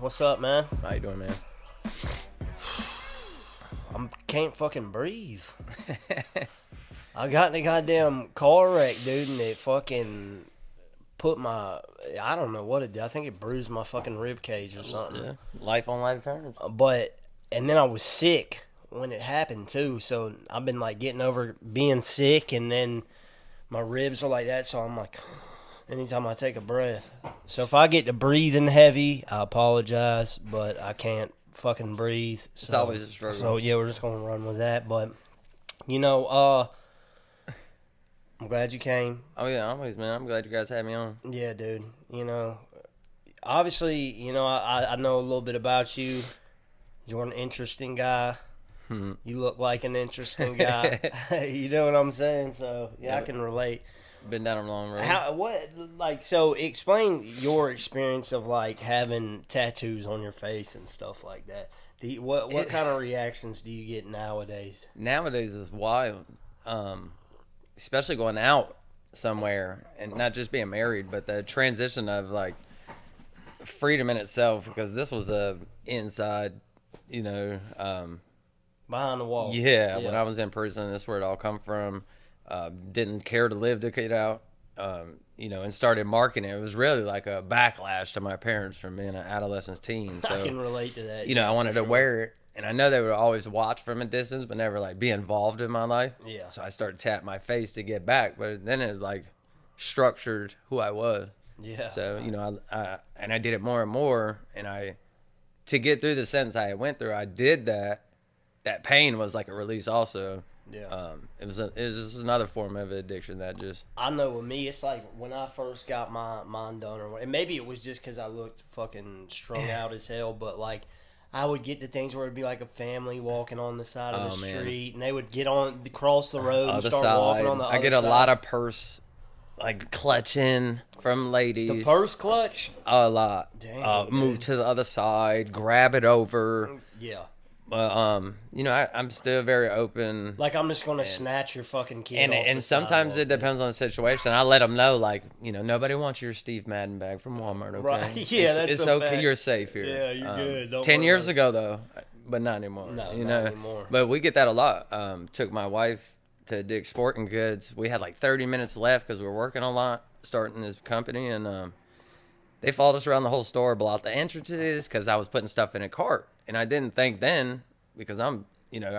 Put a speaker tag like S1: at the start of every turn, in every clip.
S1: What's up, man?
S2: How you doing, man?
S1: Can't fucking breathe. I got in a goddamn car wreck, dude, and it fucking put my... I don't know what it did. I think it bruised my fucking rib cage or something.
S2: Yeah. Life on life terms.
S1: And then I was sick when it happened, too. So I've been, like, getting over being sick, and then my ribs are like that, so I'm like... Anytime I take a breath. So if I get to breathing heavy, I apologize, but I can't fucking breathe. So,
S2: It's always a struggle.
S1: So yeah, we're just gonna run with that. But you know, I'm glad you came.
S2: Oh yeah, always, man. I'm glad you guys had me on.
S1: Yeah, dude. You know, obviously, you know, I know a little bit about you. You're an interesting guy. You look like an interesting guy. You know what I'm saying? So yeah, I can relate.
S2: Been down a long road.
S1: So explain your experience of like having tattoos on your face and stuff like that. What kind of reactions do you get nowadays?
S2: Nowadays is wild, especially going out somewhere and not just being married, but the transition of like freedom in itself. Because this was inside,
S1: Behind the wall.
S2: Yeah, when I was in prison, that's where it all come from. Didn't care to live to get out, and started marketing. It was really like a backlash to my parents from being an adolescent teen. So,
S1: I can relate to that.
S2: I wanted to wear it, and I know they would always watch from a distance, but never like be involved in my life.
S1: Yeah.
S2: So I started tapping my face to get back, but then it like structured who I was.
S1: Yeah.
S2: So I did it more and more, and to get through the sentence I went through, I did that. That pain was like a release also.
S1: Yeah.
S2: It was just another form of addiction that just...
S1: I know with me, it's like when I first got mine done, and maybe it was just because I looked fucking strung out as hell, but like I would get to things where it'd be like a family walking on the side of the street, and they would cross the road and start walking on the other side.
S2: I get a lot of purse, like clutching from ladies.
S1: The purse clutch?
S2: A lot.
S1: Damn.
S2: Move to the other side, grab it over.
S1: Yeah.
S2: But I'm still very open.
S1: Like I'm just gonna snatch your fucking kid.
S2: And sometimes it depends on the situation. I let them know, like, nobody wants your Steve Madden bag from Walmart. Okay,
S1: right? Yeah,
S2: it's okay. Fact. You're safe here.
S1: Yeah, you're good. Don't
S2: 10 years ago though, but not anymore.
S1: No, not anymore.
S2: But we get that a lot. Took my wife to Dick's Sporting Goods. We had like 30 minutes left because we were working a lot, starting this company, and they followed us around the whole store, blocked the entrances because I was putting stuff in a cart. And I didn't think then, because I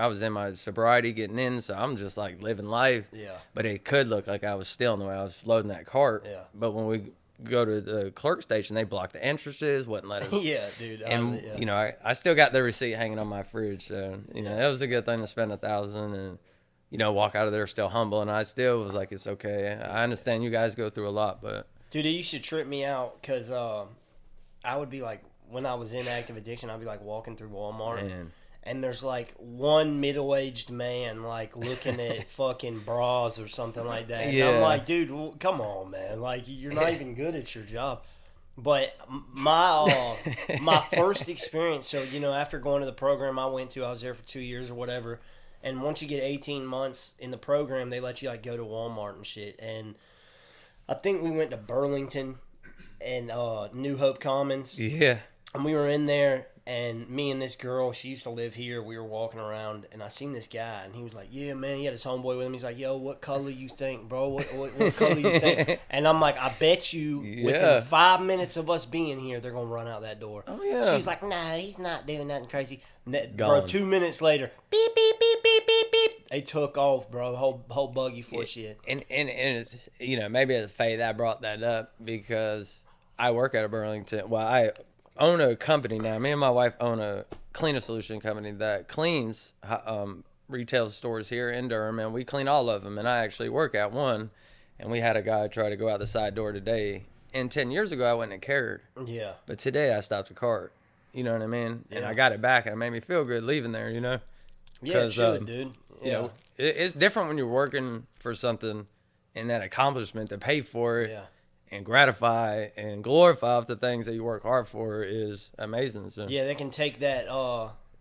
S2: was in my sobriety getting in, so I'm just like living life.
S1: Yeah.
S2: But it could look like I was stealing the way I was loading that cart.
S1: Yeah.
S2: But when we go to the clerk station, they blocked the entrances, wouldn't let us.
S1: Yeah, dude.
S2: And, I still got the receipt hanging on my fridge. So, it was a good thing to spend $1,000 and, walk out of there still humble. And I still was like, it's okay. I understand you guys go through a lot, but.
S1: Dude, it used to trip me out because I would be like, when I was in active addiction, I'd be like walking through Walmart, and there's like one middle-aged man like looking at fucking bras or something like that. And I'm like, dude, come on, man. Like, you're not even good at your job. But my first experience, so, after going to the program I went to, I was there for 2 years or whatever, and once you get 18 months in the program, they let you like go to Walmart and shit. And I think we went to Burlington and New Hope Commons.
S2: Yeah.
S1: And we were in there, and me and this girl, she used to live here. We were walking around, and I seen this guy, and he was like, yeah, man, he had his homeboy with him. He's like, yo, what color you think, bro? What color you think? And I'm like, I bet you within 5 minutes of us being here, they're going to run out that door.
S2: Oh, yeah.
S1: She's like, nah, he's not doing nothing crazy. Bro, 2 minutes later, beep, beep, beep, beep, beep, beep. They took off, bro. Whole buggy full of shit.
S2: And it's, maybe it's fate that I brought that up because I work at a Burlington. Well, I own a company now. Me and my wife own a cleaning solution company that cleans retail stores here in Durham, and we clean all of them. And I actually work at one, and we had a guy try to go out the side door today. And 10 years ago, I wouldn't have cared.
S1: Yeah.
S2: But today, I stopped the cart. You know what I mean? Yeah. And I got it back, and it made me feel good leaving there,
S1: Yeah, it should, dude. Yeah.
S2: It's different when you're working for something and that accomplishment to pay for it.
S1: Yeah.
S2: And gratify and glorify the things that you work hard for is amazing. So.
S1: Yeah, they can take that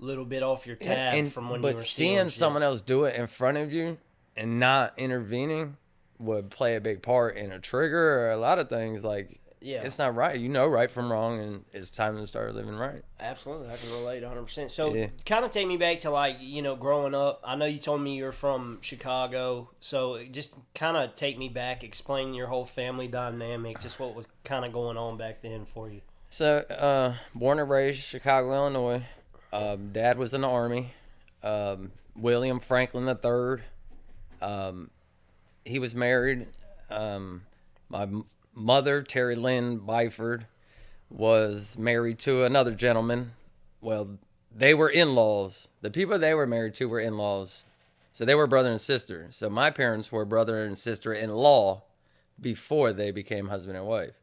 S1: little bit off your tab from when you were
S2: seeing someone else do it in front of you and not intervening would play a big part in a trigger or a lot of things. Like it's not right. You know right from wrong, and it's time to start living right.
S1: Absolutely, I can relate 100%. So, kind of take me back to, like, you know, growing up. I know you told me you're from Chicago, so just kind of take me back, explain your whole family dynamic, just what was kind of going on back then for you.
S2: So, born and raised Chicago, Illinois. Dad was in the Army. William Franklin III. He was married. My mother, Terry Lynn Byford, was married to another gentleman. Well, they were in-laws. The people they were married to were in-laws. So they were brother and sister. So my parents were brother and sister-in-law before they became husband and wife.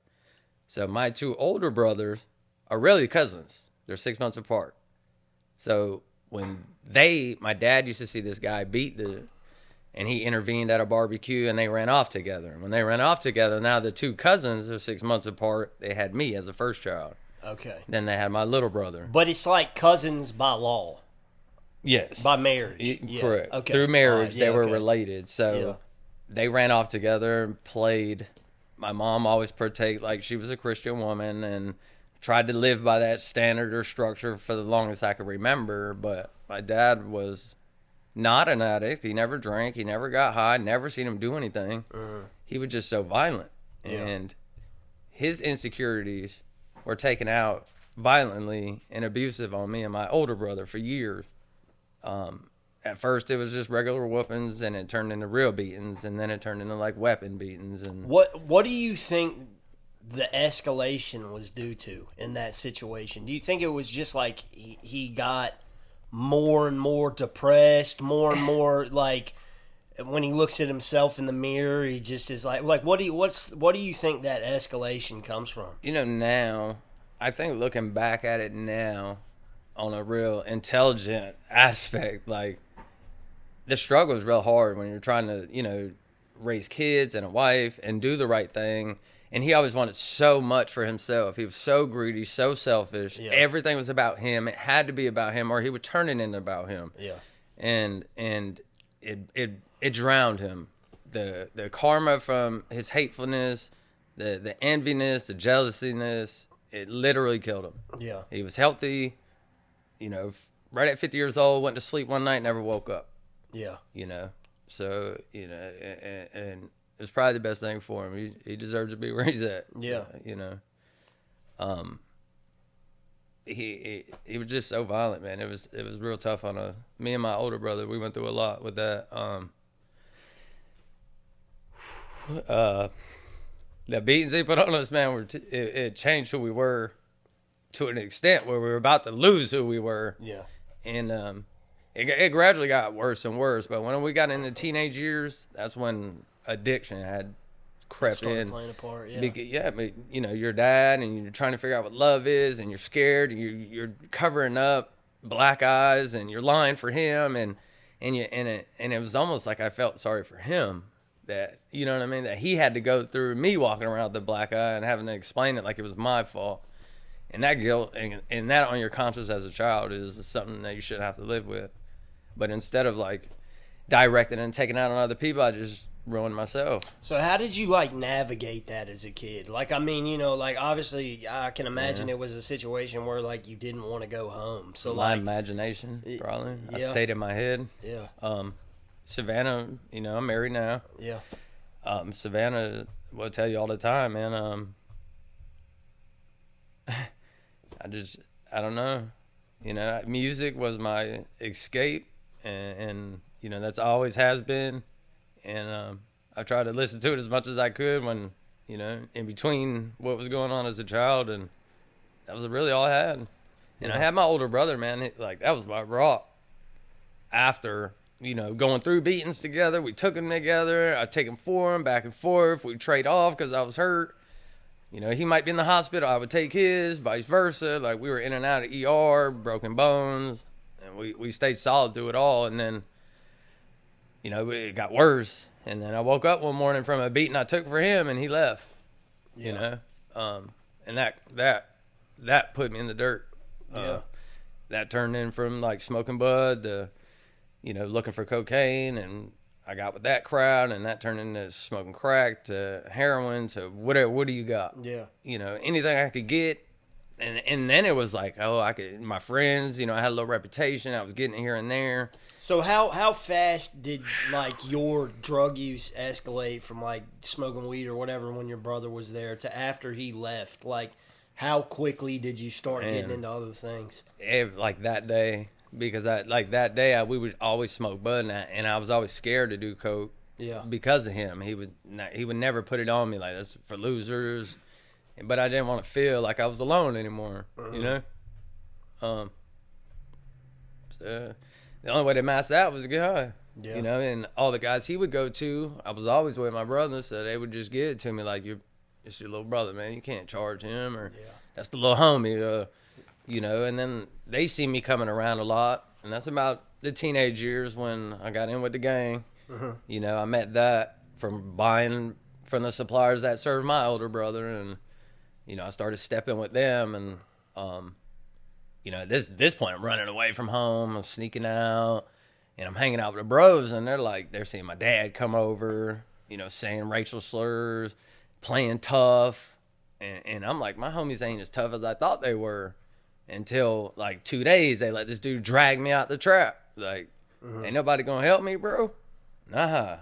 S2: So my two older brothers are really cousins. They're 6 months apart. So when my dad used to see this guy and he intervened at a barbecue, and they ran off together. And when they ran off together, now the two cousins are 6 months apart. They had me as the first child.
S1: Okay.
S2: Then they had my little brother.
S1: But it's like cousins by law.
S2: Yes.
S1: By marriage.
S2: Correct.
S1: Okay.
S2: Through marriage, they were related. So they ran off together and played. My mom always partake like she was a Christian woman and tried to live by that standard or structure for the longest I could remember. But my dad was not an addict. He never drank. He never got high. Never seen him do anything. He was just so violent. And his insecurities were taken out violently and abusive on me and my older brother for years. At first, it was just regular whoopings, and it turned into real beatings, and then it turned into like weapon beatings. And
S1: what do you think the escalation was due to in that situation? Do you think it was just like he got more and more depressed, more and more like when he looks at himself in the mirror, he just is like what do you think that escalation comes from?
S2: You know, now I think looking back at it now on a real intelligent aspect, like the struggle is real hard when you're trying to, you know, raise kids and a wife and do the right thing. And he always wanted so much for himself. He was so greedy, so selfish. Yeah. Everything was about him. It had to be about him, or he would turn it into about him.
S1: Yeah.
S2: And it drowned him. The karma from his hatefulness, the enviness, the jealousiness, it literally killed him.
S1: Yeah.
S2: He was healthy, you know, right at 50 years old, went to sleep one night, never woke up.
S1: Yeah.
S2: You know, so, you know, and it was probably the best thing for him. He deserves to be where he's at.
S1: Yeah.
S2: You know, he was just so violent, man. It was real tough on me and my older brother. We went through a lot with that. The beatings he put on us, man, it changed who we were to an extent where we were about to lose who we were.
S1: Yeah.
S2: And it gradually got worse and worse. But when we got into teenage years, that's when addiction had crept in.
S1: Playing a part,
S2: But, you know, your dad, and you're trying to figure out what love is, and you're scared, and you're covering up black eyes, and you're lying for him, and it was almost like I felt sorry for him, that, you know what I mean, that he had to go through me walking around with the black eye and having to explain it like it was my fault. And that guilt and that on your conscience as a child is something that you shouldn't have to live with. But instead of like directing and taking out on other people, I just ruined myself.
S1: So how did you like navigate that as a kid? Like, I mean, you know, like obviously I can imagine it was a situation where like you didn't want to go home. So
S2: my imagination, probably. I stayed in my head.
S1: Yeah.
S2: Savannah, you know, I'm married now.
S1: Yeah.
S2: Savannah will tell you all the time, man. I don't know. You know, music was my escape, and you know, that's always has been. And I tried to listen to it as much as I could when, you know, in between what was going on as a child, and that was really all I had. And I had my older brother, man, like that was my rock. After, you know, going through beatings together, we took them together. I'd take him for him, back and forth. We'd trade off because I was hurt. You know, he might be in the hospital, I would take his, vice versa. Like, we were in and out of ER, broken bones, and we stayed solid through it all. And then, you know, it got worse. And then I woke up one morning from a beating I took for him, and he left. You know, and that put me in the dirt. That turned in from like smoking bud to, you know, looking for cocaine, and I got with that crowd, and that turned into smoking crack to heroin to whatever. What do you got?
S1: Yeah.
S2: You know, anything I could get. And then it was like, oh, I could, my friends, you know, I had a little reputation. I was getting it here and there.
S1: So how fast did, like, your drug use escalate from, like, smoking weed or whatever when your brother was there to after he left? Like, how quickly did you start getting into other things?
S2: Like that day, because we would always smoke bud, and I was always scared to do coke.
S1: Yeah.
S2: Because of him. He would never put it on me like, that's for losers. But I didn't want to feel like I was alone anymore, you know? So the only way to mask that was to get high, you know? And all the guys he would go to, I was always with my brother, so they would just give it to me like, it's your little brother, man. You can't charge him, or that's the little homie, you know? And then they see me coming around a lot, and that's about the teenage years when I got in with the gang. You know, I met that from buying from the suppliers that served my older brother, and you know, I started stepping with them, and you know, at this point, I'm running away from home, I'm sneaking out, and I'm hanging out with the bros, and they're seeing my dad come over, you know, saying racial slurs, playing tough, and I'm like, my homies ain't as tough as I thought they were, until like 2 days, they let this dude drag me out the trap, like, ain't nobody gonna help me, bro? Nah.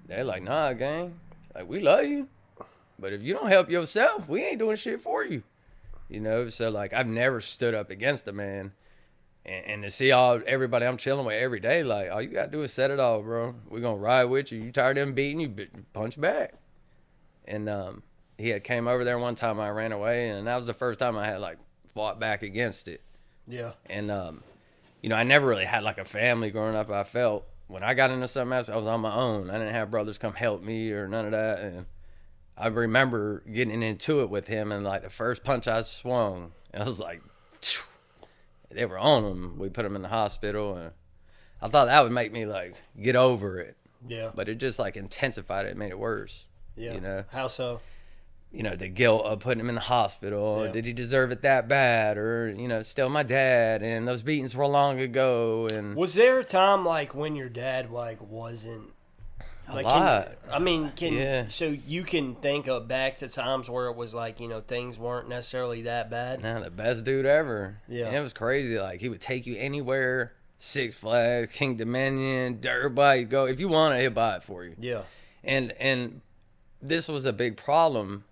S2: They're like, nah, gang, like, we love you. But if you don't help yourself, we ain't doing shit for you. You know, so like I've never stood up against a man. And to see everybody I'm chilling with every day, like, all you got to do is set it all, bro. We're going to ride with you. You tired of them beating you, punch back. And he had came over there one time, I ran away, and that was the first time I had like fought back against it. Yeah. And, you know, I never really had like a family growing up. I felt when I got into something else, I was on my own. I didn't have brothers come help me or none of that. And I remember getting into it with him, and like the first punch I swung, I was like, phew. They were on him. We put him in the hospital, and I thought that would make me like get over it. Yeah. But it just like intensified it, it made it worse. Yeah. You know?
S1: How so?
S2: You know, the guilt of putting him in the hospital. Yeah. Did he deserve it that bad? Or, you know, still my dad, and those beatings were long ago. And
S1: was there a time like when your dad like wasn't like,
S2: a lot.
S1: So you can think of back to times where it was like, you know, things weren't necessarily that bad?
S2: Nah, the best dude ever. Yeah. And it was crazy. Like, he would take you anywhere, Six Flags, King Dominion, dirt bike, go. If you want it, he'll buy it for you. Yeah. And this was a big problem.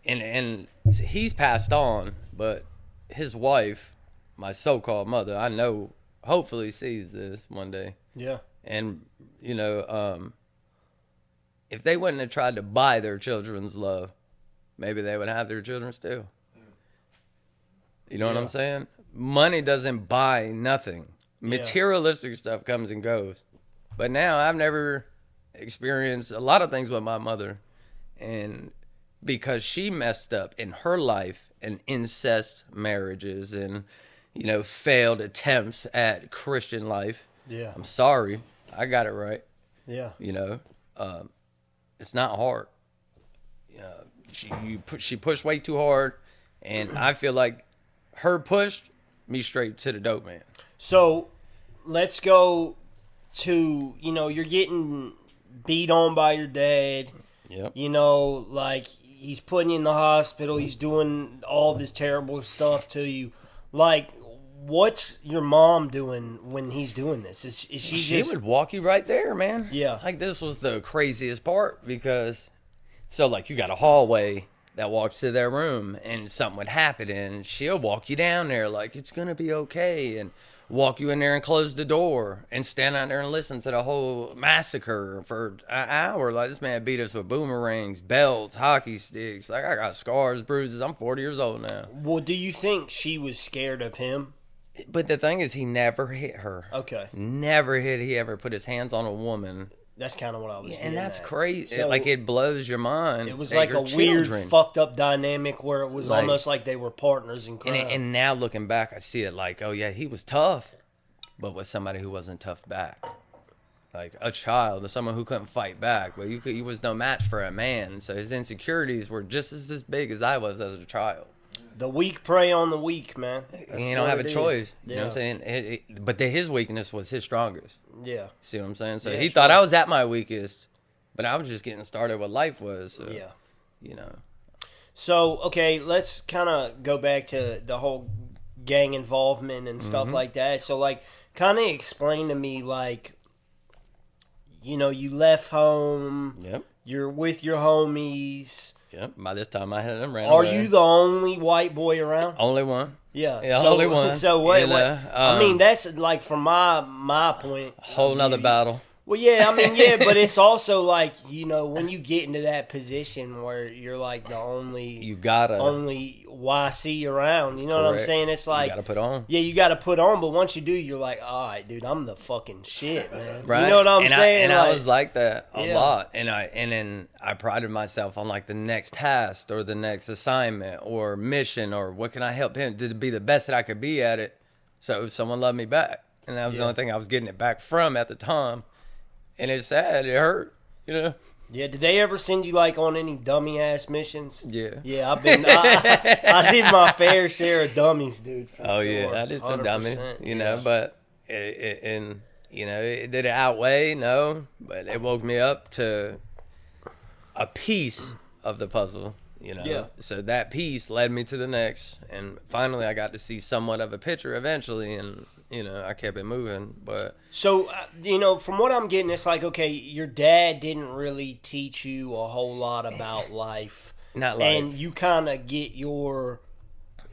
S2: And he's passed on, but his wife, my so-called mother, I know, hopefully sees this one day. Yeah. And, you know, if they wouldn't have tried to buy their children's love, maybe they would have their children still. You know what I'm saying? Money doesn't buy nothing. Materialistic stuff comes and goes. But now I've never experienced a lot of things with my mother. And because she messed up in her life and incest marriages and, you know, failed attempts at Christian life. Yeah. I'm sorry. I got it right. Yeah. You know, it's not hard. She pushed way too hard, and I feel like her pushed me straight to the dope man.
S1: So let's go to, you know, you're getting beat on by your dad. Yep. You know, like he's putting you in the hospital. He's doing all this terrible stuff to you. Like, what's your mom doing when he's doing this? Is she
S2: would walk you right there, man. Yeah. Like, this was the craziest part because, so, like, you got a hallway that walks to their room and something would happen and she'll walk you down there like, it's going to be okay, and walk you in there and close the door and stand out there and listen to the whole massacre for an hour. Like, this man beat us with boomerangs, belts, hockey sticks. Like, I got scars, bruises. I'm 40 years old now.
S1: Well, do you think she was scared of him?
S2: But the thing is, he never hit her. Okay. Never he ever put his hands on a woman.
S1: That's kind of what I was getting
S2: and that's
S1: at.
S2: Crazy. So, like, it blows your mind.
S1: It was like a weird, fucked up dynamic where it was like, almost like they were partners in crime.
S2: And now looking back, I see it like, oh, yeah, he was tough, but with somebody who wasn't tough back. Like a child, or someone who couldn't fight back. But he was no match for a man. So his insecurities were just as big as I was as a child.
S1: The weak prey on the weak, man.
S2: He don't have a choice.
S1: Yeah.
S2: You know what I'm saying? But his weakness was his strongest.
S1: Yeah.
S2: See what I'm saying? So he thought I was at my weakest, but I was just getting started what life was. So,
S1: yeah.
S2: You know.
S1: So, okay, let's kind of go back to the whole gang involvement and stuff like that. So, like, kind of explain to me, like, you know, you left home.
S2: Yep.
S1: You're with your homies.
S2: Yep. By this time, I had them ran
S1: Are
S2: away.
S1: you the only white boy around?
S2: Only one?
S1: Yeah.
S2: So, only one.
S1: So what? I mean, that's like from my point.
S2: Whole nother battle.
S1: Well, yeah, I mean, yeah, but it's also like, you know, when you get into that position where you're like the only YC around, you know what I'm saying? It's like,
S2: you gotta put on.
S1: Yeah, you gotta put on, but once you do, you're like, all right, dude, I'm the fucking shit, man.
S2: Right.
S1: You know what I'm saying?
S2: I was like that a lot, and then I prided myself on like the next task or the next assignment or mission or what can I help him to be the best that I could be at it, so someone loved me back, and that was the only thing I was getting it back from at the time. And it's sad. It hurt, you know.
S1: Yeah. Did they ever send you like on any dummy ass missions?
S2: Yeah.
S1: Yeah. I did my fair share of dummies, dude.
S2: Oh sure. Yeah, I did some dummies, you know. But did it outweigh? No, but it woke me up to a piece of the puzzle, you know.
S1: Yeah.
S2: So that piece led me to the next, and finally I got to see somewhat of a picture eventually, and. You know, I kept it moving, but...
S1: So, you know, from what I'm getting, it's like, okay, your dad didn't really teach you a whole lot about life.
S2: Not life.
S1: And you kind of get your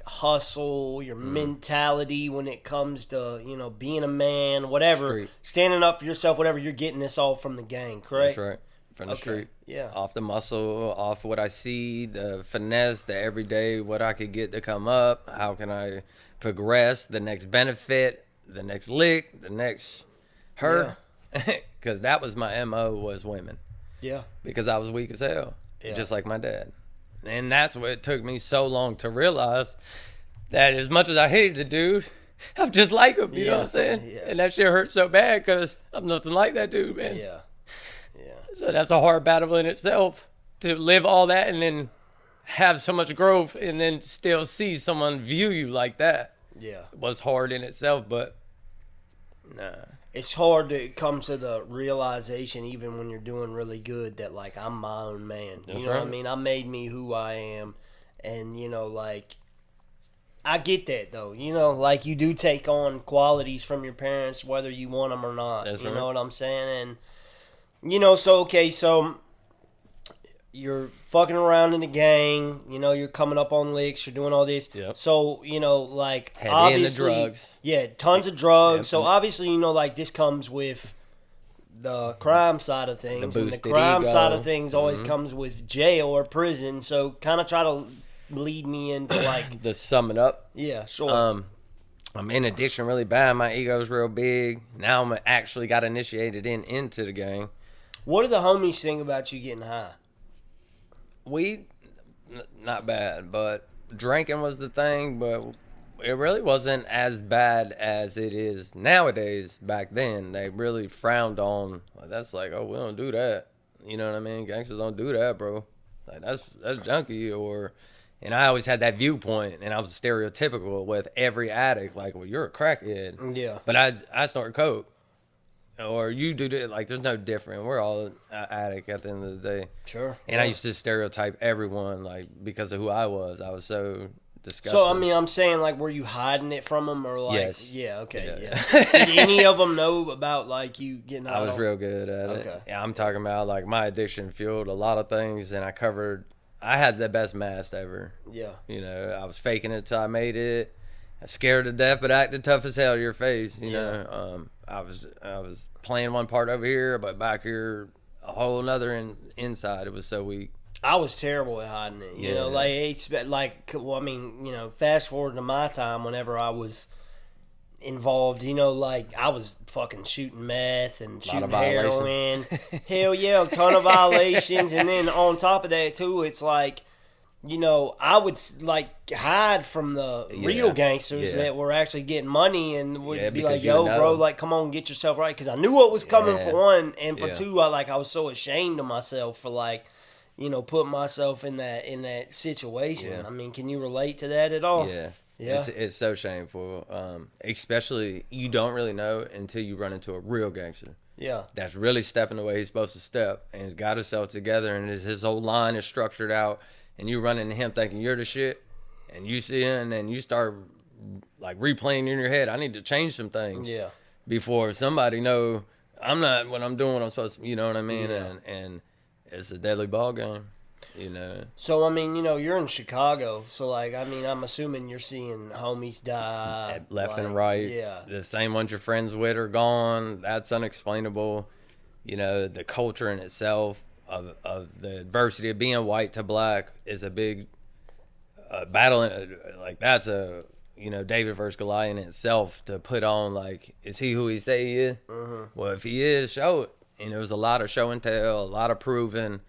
S1: hustle, your mentality when it comes to, you know, being a man, whatever. Standing up for yourself, whatever. You're getting this all from the gang, correct?
S2: That's right. From the street.
S1: Yeah.
S2: Off the muscle, off what I see, the finesse, the everyday, what I could get to come up. How can I progress, the next benefit, the next lick, the next her, because that was my MO was women.
S1: Yeah.
S2: Because I was weak as hell, just like my dad. And that's what it took me so long to realize that as much as I hated the dude, I'm just like him, you know what I'm saying? Yeah. And that shit hurt so bad because I'm nothing like that dude, man.
S1: Yeah. Yeah.
S2: So that's a hard battle in itself to live all that and then have so much growth and then still see someone view you like that.
S1: Yeah.
S2: It was hard in itself, but nah.
S1: It's hard to come to the realization, even when you're doing really good, that, like, I'm my own man. You know what I mean? I made me who I am. And, you know, like, I get that, though. You know, like, you do take on qualities from your parents, whether you want them or not.
S2: That's
S1: you
S2: right.
S1: know what I'm saying? And, you know, so, okay, so you're fucking around in the gang, you know, you're coming up on licks, you're doing all this.
S2: Yep.
S1: So, you know, like,
S2: Heavy
S1: obviously,
S2: into drugs.
S1: Yeah, tons of drugs.
S2: Yep.
S1: So obviously, you know, like, this comes with the crime side of things.
S2: The
S1: and the
S2: boosted
S1: crime
S2: ego.
S1: side of things always comes with jail or prison. So kind of try to lead me into, like,
S2: To sum it up,
S1: yeah, sure.
S2: I'm in addiction really bad. My ego's real big. Now I'm actually got initiated into the gang.
S1: What do the homies think about you getting high?
S2: Weed, not bad, but drinking was the thing, but it really wasn't as bad as it is nowadays. Back then, they really frowned on, like, that's like, oh, we don't do that. You know what I mean? Gangsters don't do that, bro. Like, that's junkie, and I always had that viewpoint, and I was stereotypical with every addict, like, well, you're a crackhead.
S1: Yeah.
S2: But I snort coke. Or you do that, like, there's no different. We're all an addict at the end of the day.
S1: Sure.
S2: And I used to stereotype everyone, like, because of who I was. I was so disgusting.
S1: So, I mean, I'm saying, like, were you hiding it from them? Or, like,
S2: yes.
S1: Yeah, okay,
S2: Yeah.
S1: Did any of them know about, like, you getting high?
S2: I was real good at it.
S1: Okay.
S2: Yeah, I'm talking about, like, my addiction fueled a lot of things, and I had the best mask ever.
S1: Yeah.
S2: You know, I was faking it till I made it. I was scared to death, but acted tough as hell to your face, you know. I was playing one part over here, but back here, a whole nother inside. It was so weak.
S1: I was terrible at hiding it. You know, well, I mean, you know, fast forward to my time whenever I was involved, you know, like, I was fucking shooting meth and shooting heroin. Hell yeah, a ton of violations. And then on top of that, too, it's like, you know, I would, like, hide from the real gangsters that were actually getting money and would be like, yo, bro, like, come on, get yourself right. Because I knew what was coming for one. And for two, I was so ashamed of myself for, like, put myself in that situation.
S2: Yeah.
S1: I mean, can you relate to that at all?
S2: Yeah.
S1: Yeah.
S2: It's so shameful. Especially you don't really know until you run into a real gangster.
S1: Yeah.
S2: That's really stepping the way he's supposed to step and he's got himself together and his whole line is structured out and you run into him thinking you're the shit and you see him and then you start like replaying in your head, I need to change some things.
S1: Yeah.
S2: Before somebody know I'm not when I'm doing what I'm supposed to, you know what I mean?
S1: Yeah.
S2: And it's a deadly ball game.
S1: So, I mean, you're in Chicago. So, like, I mean, I'm assuming you're seeing homies die.
S2: Left and right.
S1: Yeah.
S2: The same ones you're friends with are gone. That's unexplainable. The culture in itself of the adversity of being white to black is a big battle. Like, that's David versus Goliath in itself to put on, like, is he who he say he is? Mm-hmm. Well, if he is, show it. And there was a lot of show and tell, a lot of proving.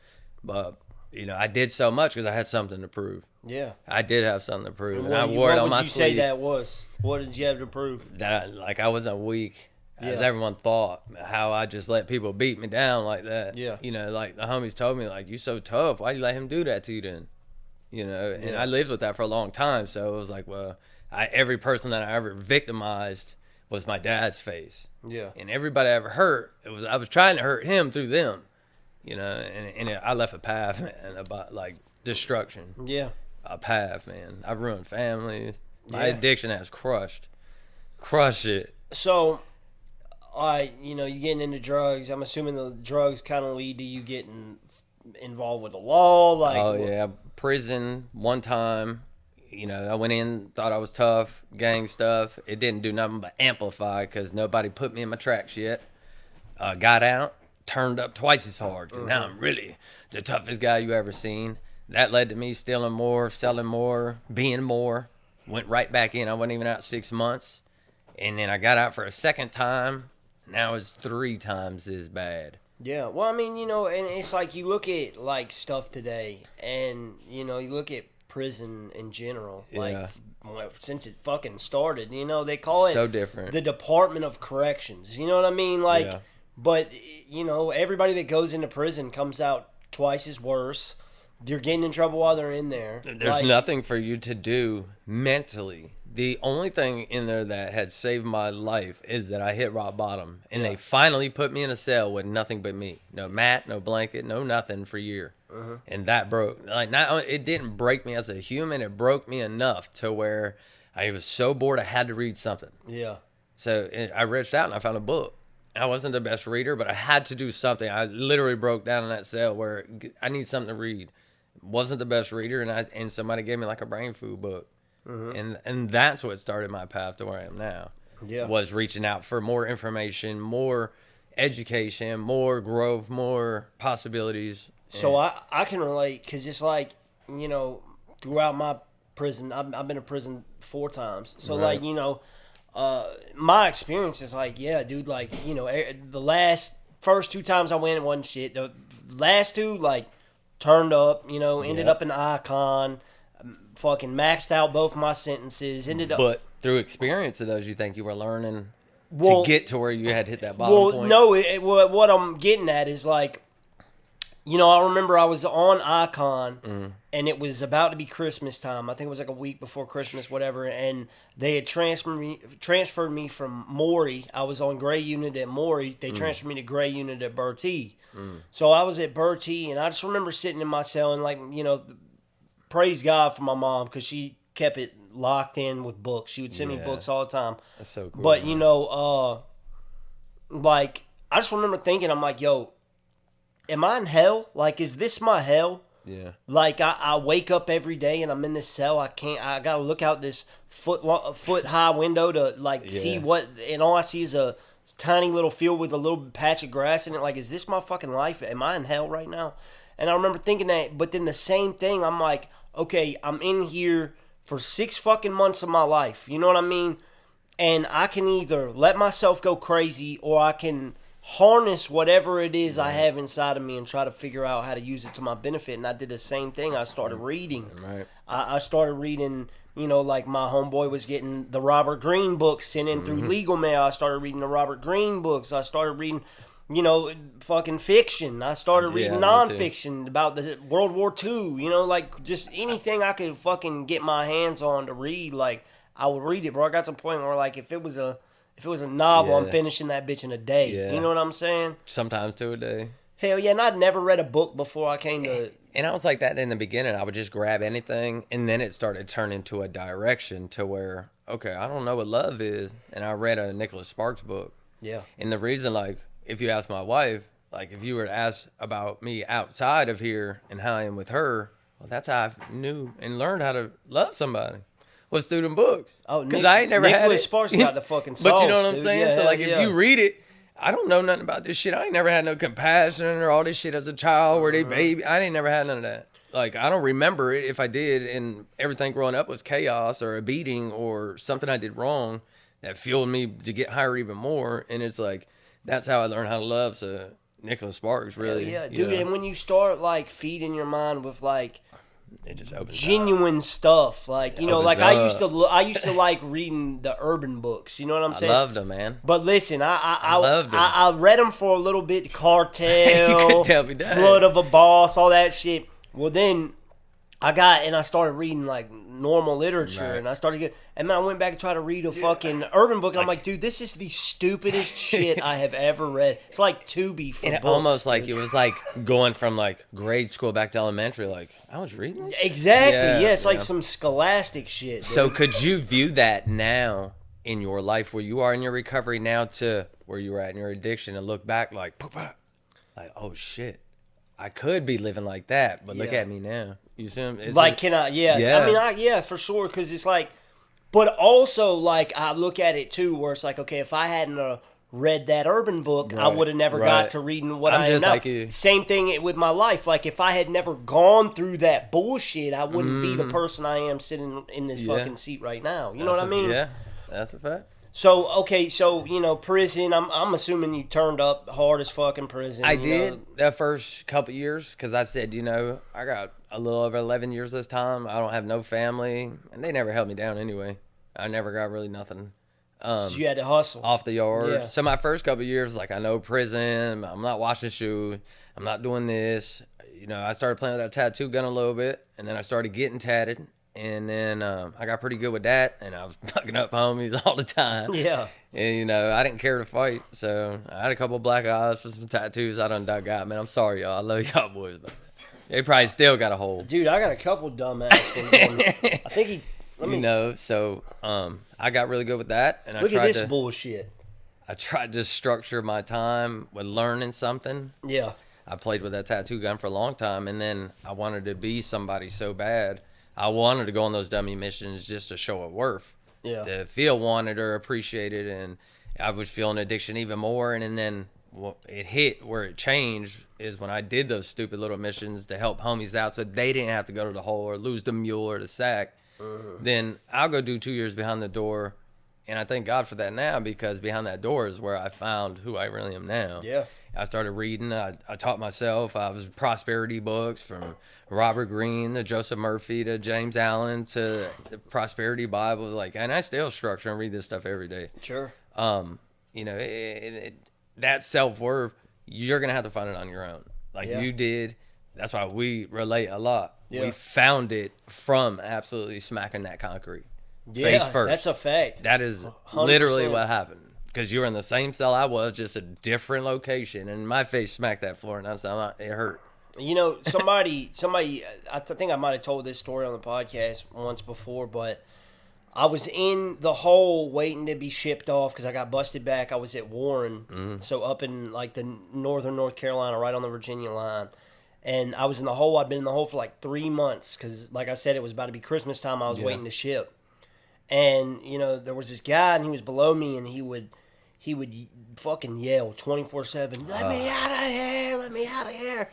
S2: But I did so much because I had something to prove.
S1: Yeah.
S2: I did have something to prove.
S1: And
S2: I wore it on my sleeve.
S1: What would you say that was? What did you have to prove?
S2: That, like, I wasn't weak, as everyone thought. How I just let people beat me down like that.
S1: Yeah.
S2: Like, the homies told me, like, you so tough. Why you let him do that to you then? And I lived with that for a long time. So it was like, well, every person that I ever victimized was my dad's face.
S1: Yeah.
S2: And everybody I ever hurt, I was trying to hurt him through them. I left a path, man, about like destruction.
S1: Yeah.
S2: A path, man. I've ruined families. My addiction has crushed it.
S1: So, you getting into drugs. I'm assuming the drugs kind of lead to you getting involved with the law. Like,
S2: prison one time. I went in, thought I was tough, gang stuff. It didn't do nothing but amplify because nobody put me in my tracks yet. Got out. Turned up twice as hard. Now I'm really the toughest guy you ever seen. That led to me stealing more, selling more, being more. Went right back in. I wasn't even out 6 months. And then I got out for a second time. Now it's 3 times as bad.
S1: Yeah. Well, I mean, and it's like you look at like stuff today and, you look at prison in general.
S2: Yeah.
S1: Like, since it fucking started, they call it
S2: so different.
S1: The Department of Corrections. You know what I mean? Like,
S2: yeah.
S1: But, everybody that goes into prison comes out twice as worse. They're getting in trouble while they're in there.
S2: There's nothing for you to do mentally. The only thing in there that had saved my life is that I hit rock bottom. And they finally put me in a cell with nothing but me. No mat, no blanket, no nothing for a year. Uh-huh. And that broke. Like, it didn't break me as a human. It broke me enough to where I was so bored I had to read something.
S1: Yeah.
S2: So I reached out and I found a book. I wasn't the best reader, but I had to do something. I literally broke down in that cell where I need something to read. Wasn't the best reader, and somebody gave me like a brain food book, and that's what started my path to where I am now.
S1: Yeah,
S2: was reaching out for more information, more education, more growth, more possibilities.
S1: So I can relate because it's like throughout my prison, I've been to prison 4 times. So
S2: right.
S1: like my experience is like, yeah, dude, like, the first 2 times I went, it wasn't shit. The last 2, like, turned up, ended up an icon, fucking maxed out both my sentences,
S2: But through experience of those, you think you were learning to get to where you had hit that bottom point?
S1: No, what I'm getting at is like, I remember I was on Icon, and it was about to be Christmas time. I think it was like a week before Christmas, whatever, and they had transferred me from Maury. I was on gray unit at Maury. They transferred me to gray unit at Bertie. So I was at Bertie, and I just remember sitting in my cell and, like, praise God for my mom because she kept it locked in with books. She would send me books all the time.
S2: That's so cool.
S1: But, like, I just remember thinking, I'm like, yo, am I in hell? Like, is this my hell?
S2: Yeah.
S1: Like, I wake up every day and I'm in this cell. I got to look out this foot high window to, like, see what, and all I see is a tiny little field with a little patch of grass in it. Like, is this my fucking life? Am I in hell right now? And I remember thinking that, but then the same thing, I'm like, okay, I'm in here for 6 fucking months of my life. You know what I mean? And I can either let myself go crazy or I can harness whatever it is I have inside of me and try to figure out how to use it to my benefit. And I did the same thing. I started reading.
S2: Right.
S1: I started reading, like my homeboy was getting the Robert Greene books sent in through legal mail. I started reading the Robert Greene books. I started reading, you know, fucking fiction. I started reading nonfiction about the World War II. You know, like just anything I could fucking get my hands on to read. Like I would read it, bro. I got to the point where like if it was a novel, I'm finishing that bitch in a day. Yeah. You know what I'm saying?
S2: Sometimes 2 a day.
S1: Hell yeah, and I'd never read a book before I came to.
S2: And I was like that in the beginning. I would just grab anything, and then it started turning to a direction to where, okay, I don't know what love is. And I read a Nicholas Sparks book. Yeah. And the reason, like, if you ask my wife, like, if you were to ask about me outside of here and how I am with her, well, that's how I knew and learned how to love somebody. Was through them books. Oh, because I ain't never had it.
S1: Nicholas Sparks got the fucking sauce,
S2: but you know what I'm saying? Yeah, so, like, if you read it, I don't know nothing about this shit. I ain't never had no compassion or all this shit as a child where they baby. I ain't never had none of that. Like, I don't remember it if I did, and everything growing up was chaos or a beating or something I did wrong that fueled me to get higher even more. And it's like, that's how I learned how to love. So Nicholas Sparks, really.
S1: Yeah, dude. And when you start like feeding your mind with like
S2: it just opens
S1: genuine
S2: up.
S1: Stuff, like you know, like I used to like reading the urban books. You know what I'm saying?
S2: I loved them, man.
S1: But listen, I loved them. I read them for a little bit. Cartel,
S2: you couldn't tell me that.
S1: Blood of a Boss, all that shit. Well, then I started reading like normal literature, and I started and then I went back and tried to read a fucking urban book, and I'm like, dude, this is the stupidest shit I have ever read. It's like Tubi for books.
S2: Almost like it was like going from like grade school back to elementary. Like I was reading this?
S1: Exactly. Yeah, it's like some scholastic shit. Dude.
S2: So could you view that now in your life, where you are in your recovery now, to where you were at in your addiction, and look back like, oh shit, I could be living like that, but look at me now. You see him?
S1: Can I? Yeah. I mean, for sure. Because it's like, but also like I look at it too, where it's like, okay, if I hadn't read that urban book, I would have never got to reading what I am now. Like same thing with my life. Like if I had never gone through that bullshit, I wouldn't be the person I am sitting in this fucking seat right now. You know what I mean?
S2: Yeah, that's a fact.
S1: So you know, prison. I'm assuming you turned up hard as fuck in prison.
S2: I did the first couple years because I said, you know, I got a little over 11 years this time. I don't have no family, and they never held me down anyway. I never got really nothing.
S1: So you had to hustle
S2: off the yard. Yeah. So my first couple years, like I know prison. I'm not washing shoes. I'm not doing this. You know, I started playing with that tattoo gun a little bit, and then I started getting tatted. And then I got pretty good with that, and I was fucking up homies all the time. Yeah. And, you know, I didn't care to fight, so I had a couple black eyes for some tattoos I done dug out. Man, I'm sorry, y'all. I love y'all boys, but they probably still got a hold.
S1: Dude, I got a couple dumbass ones on me. I think he...
S2: You know, so I got really good with that. And
S1: Look at this bullshit.
S2: I tried to structure my time with learning something. Yeah. I played with that tattoo gun for a long time, and then I wanted to be somebody so bad. I wanted to go on those dummy missions just to show a worth, to feel wanted or appreciated, and I was feeling addiction even more. And then it hit where it changed is when I did those stupid little missions to help homies out so they didn't have to go to the hole or lose the mule or the sack. Then I'll go do 2 years behind the door, and I thank God for that now, because behind that door is where I found who I really am now. Yeah. I started reading. I taught myself. I was prosperity books from Robert Greene to Joseph Murphy to James Allen to the Prosperity Bible. Like, and I still structure and read this stuff every day. Sure. You know, that self-worth, you're gonna have to find it on your own, like you did. That's why we relate a lot. Yeah. We found it from absolutely smacking that concrete face first.
S1: That's a fact.
S2: That is 100%. Literally what happened. Because you were in the same cell I was, just a different location, and my face smacked that floor, and it hurt.
S1: You know, somebody, I think I might have told this story on the podcast once before, but I was in the hole waiting to be shipped off because I got busted back. I was at Warren, so up in like the northern North Carolina, right on the Virginia line. And I was in the hole. I'd been in the hole for like 3 months because, like I said, it was about to be Christmas time. I was waiting to ship. And, you know, there was this guy, and he was below me, and he would fucking yell 24/7, let me out of here, let me out of here.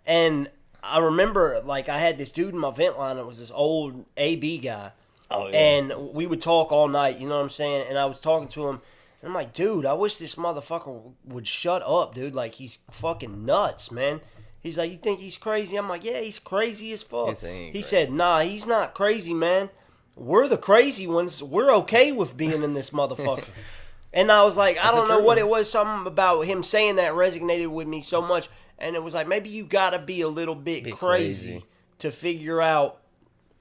S1: And I remember, like, I had this dude in my vent line. It was this old AB guy. Oh, yeah. And we would talk all night, you know what I'm saying? And I was talking to him, and I'm like, dude, I wish this motherfucker would shut up, dude. Like, he's fucking nuts, man. He's like, you think he's crazy? I'm like, yeah, he's crazy as fuck. He said, nah, he's not crazy, man. We're the crazy ones. We're okay with being in this motherfucker. And I was like, I don't know what it was. Something about him saying that resonated with me so much. And it was like, maybe you got to be a little bit crazy to figure out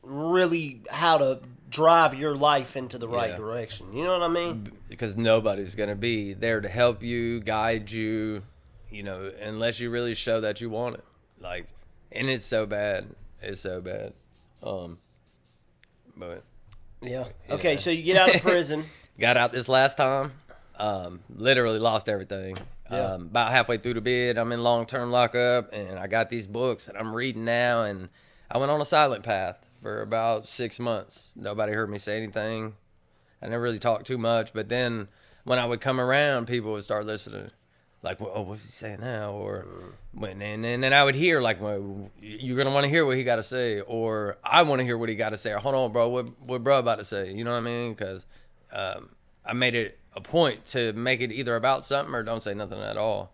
S1: really how to drive your life into the right direction. You know what I mean?
S2: Because nobody's going to be there to help you, guide you, you know, unless you really show that you want it. Like, and it's so bad. It's so bad. But
S1: yeah. Okay, so you get out of prison.
S2: Got out this last time. Literally lost everything.
S1: Yeah.
S2: About halfway through the bid, I'm in long-term lockup, and I got these books that I'm reading now, and I went on a silent path for about 6 months. Nobody heard me say anything. I never really talked too much, but then when I would come around, people would start listening. Like, well, oh, what's he saying now? Or and then I would hear, like, well, you're going to want to hear what he got to say, or I want to hear what he got to say, or hold on, bro, what bro about to say? You know what I mean? Because I made it a point to make it either about something or don't say nothing at all.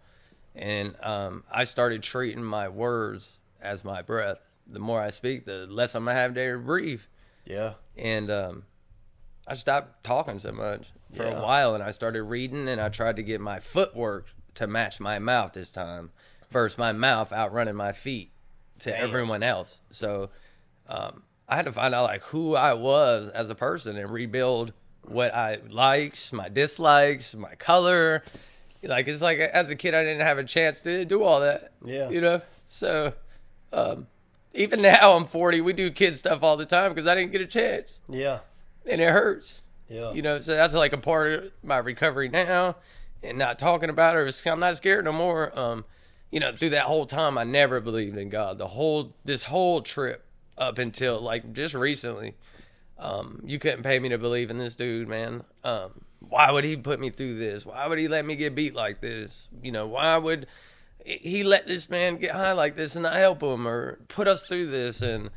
S2: And I started treating my words as my breath. The more I speak, the less I'm going to have to breathe.
S1: Yeah.
S2: And I stopped talking so much for a while, and I started reading, and I tried to get my footwork to match my mouth this time versus my mouth outrunning my feet to everyone else. So I had to find out, like, who I was as a person and rebuild what I likes, my dislikes, my color. Like, it's like as a kid, I didn't have a chance to do all that.
S1: Yeah.
S2: You know? So even now I'm 40, we do kid stuff all the time because I didn't get a chance.
S1: Yeah.
S2: And it hurts.
S1: Yeah.
S2: You know, so that's like a part of my recovery now, and not talking about it. I'm not scared no more. You know, through that whole time, I never believed in God. This whole trip up until like just recently. You couldn't pay me to believe in this dude, man. Why would he put me through this? Why would he let me get beat like this? You know, why would he let this man get high like this and not help him or put us through this? And,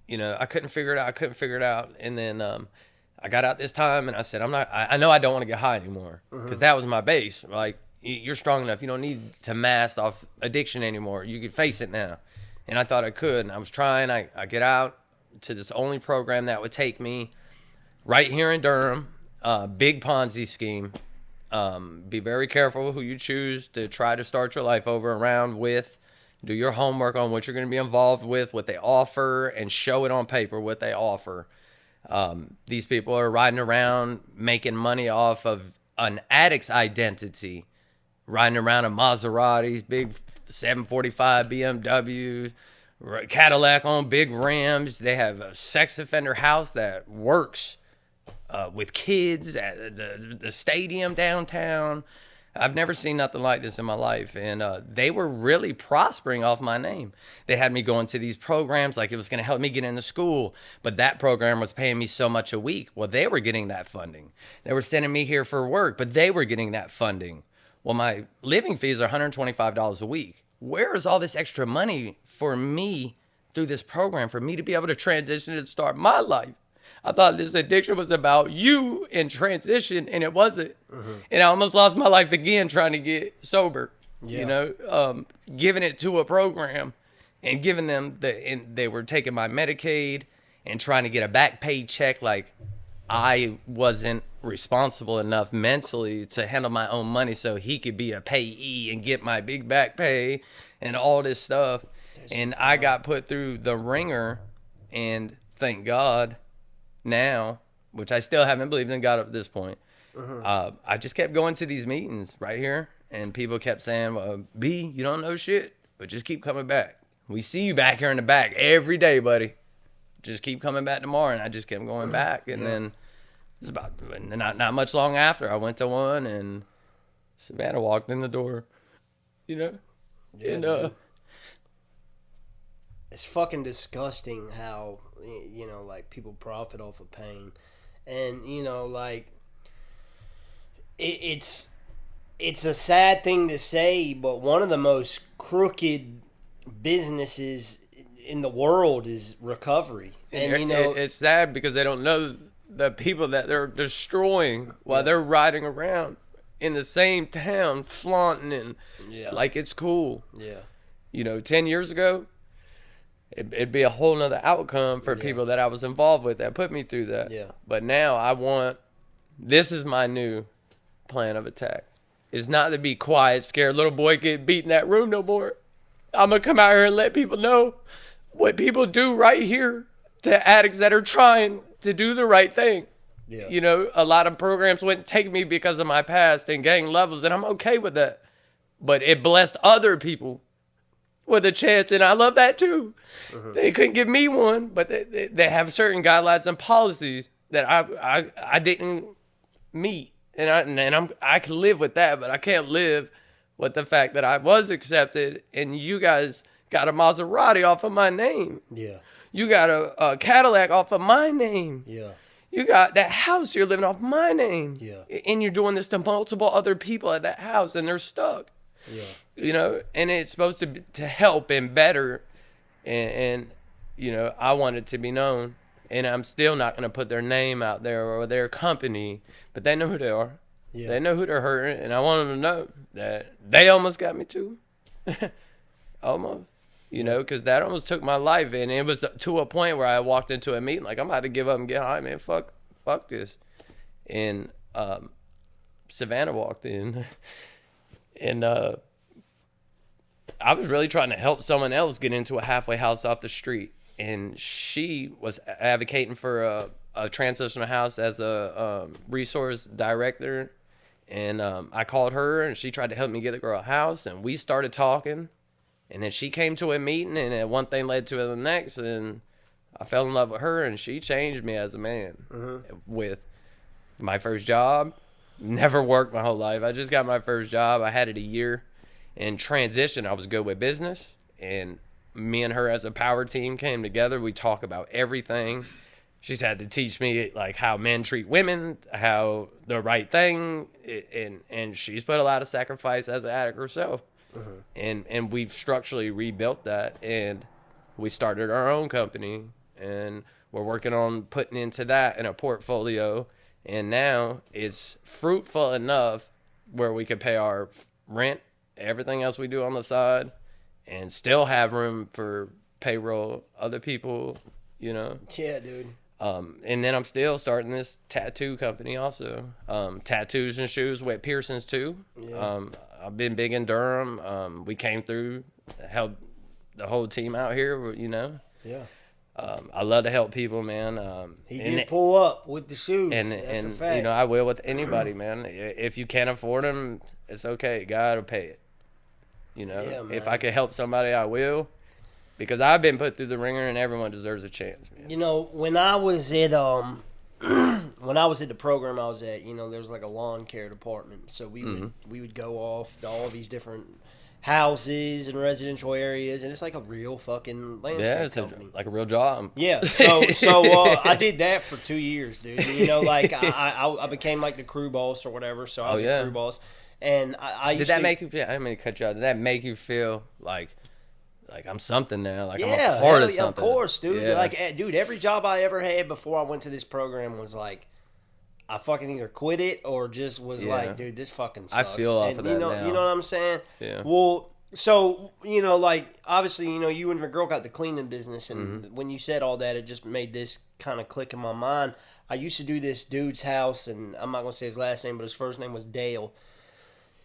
S2: you know, I couldn't figure it out. And then I got out this time and I said, I know I don't want to get high anymore because that was my base. Like, you're strong enough. You don't need to mask off addiction anymore. You can face it now. And I thought I could. And I was trying. I get out to this only program that would take me right here in Durham. Big Ponzi scheme. Be very careful who you choose to try to start your life over around with. Do your homework on what you're going to be involved with, what they offer, and show it on paper what they offer. These people are riding around making money off of an addict's identity, riding around in Maseratis, big 745 BMWs, Cadillac on big rims. They have a sex offender house that works with kids at the stadium downtown. I've never seen nothing like this in my life. And they were really prospering off my name. They had me going to these programs like it was going to help me get into school. But that program was paying me so much a week. Well, they were getting that funding. They were sending me here for work, but they were getting that funding. Well, my living fees are $125 a week. Where is all this extra money for me through this program for me to be able to transition and start my life? I thought this addiction was about you and transition, and it wasn't. And I almost lost my life again trying to get sober. Yeah. You know, giving it to a program and giving them and they were taking my Medicaid and trying to get a back pay check. Like, I wasn't responsible enough mentally to handle my own money so he could be a payee and get my big back pay and all this stuff. And I got put through the ringer, and thank God now, which I still haven't believed in God up to this point. I just kept going to these meetings right here, and people kept saying, well, B, you don't know shit, but just keep coming back. We see you back here in the back every day, buddy. Just keep coming back tomorrow. And I just kept going back. And then it was about not much long after I went to one, and Savannah walked in the door, you know? Yeah, and
S1: it's fucking disgusting how, you know, like, people profit off of pain. And, you know, like, it's a sad thing to say, but one of the most crooked businesses in the world is recovery. And, you know,
S2: it's sad because they don't know the people that they're destroying while they're riding around in the same town flaunting and like it's cool. Yeah. You know, 10 years ago, it'd be a whole nother outcome for people that I was involved with that put me through that. Yeah. But now I want This is my new plan of attack. It's not to be quiet, scared little boy get beat in that room no more. I'm going to come out here and let people know what people do right here to addicts that are trying to do the right thing. Yeah. You know, a lot of programs wouldn't take me because of my past and gang levels, and I'm okay with that. But it blessed other people with a chance, and I love that too. They couldn't give me one, but they have certain guidelines and policies that I didn't meet, and I can live with that, but I can't live with the fact that I was accepted, and you guys got a Maserati off of my name.
S1: Yeah.
S2: You got a Cadillac off of my name.
S1: Yeah.
S2: You got that house you're living off my name.
S1: Yeah.
S2: And you're doing this to multiple other people at that house, and they're stuck.
S1: Yeah.
S2: You know, and it's supposed to help and better, and you know, I want it to be known, and I'm still not going to put their name out there or their company, but they know who they are. Yeah. They know who they're hurting, and I want them to know that they almost got me too. Almost. You know, because that almost took my life, and it was to a point where I walked into a meeting like, I'm about to give up and get high, man. Fuck this. And Savannah walked in, and I was really trying to help someone else get into a halfway house off the street, and she was advocating for a transitional house as a resource director, and I called her, and she tried to help me get the girl a house, and we started talking. And then she came to a meeting, and one thing led to the next, and I fell in love with her, and she changed me as a man. With my first job, never worked my whole life. I just got my first job. I had it a year. In transition, I was good with business, and me and her as a power team came together. We talk about everything. She's had to teach me like how men treat women, how the right thing, and she's put a lot of sacrifice as an addict herself. And we've structurally rebuilt that, and we started our own company, and we're working on putting into that in a portfolio, and now it's fruitful enough where we can pay our rent, everything else we do on the side, and still have room for payroll, other people, you know.
S1: Yeah, dude.
S2: And then I'm still starting this tattoo company also. Tattoos and shoes, wet piercings too. Yeah. I've been big in Durham. We came through, helped the whole team out here, you know.
S1: Yeah.
S2: I love to help people, man.
S1: He did pull up with the shoes.
S2: That's a fact. You know, I will with anybody, man. If you can't afford them, it's okay. God will pay it. You know, yeah, if I can help somebody, I will. Because I've been put through the ringer, and everyone deserves a chance, man.
S1: You know, when I was at when I was at the program I was at, you know, there was like a lawn care department. So we would go off to all these different houses and residential areas, and it's like a real fucking landscape company.
S2: Like a real job.
S1: Yeah. So I did that for 2 years, dude. You know, like I became like the crew boss or whatever. So I was a crew boss, and I
S2: did that make you feel? I didn't mean to cut you out. Did that make you feel like I'm something now? Like I'm a part of something?
S1: Of course, dude. Yeah. Like, dude, every job I ever had before I went to this program was like, I fucking either quit it or just was like, dude, this fucking sucks.
S2: I feel off of that now.
S1: You know what I'm saying?
S2: Yeah.
S1: Well, so, you know, like, obviously, you know, you and your girl got the cleaning business, and when you said all that, it just made this kind of click in my mind. I used to do this dude's house, and I'm not going to say his last name, but his first name was Dale.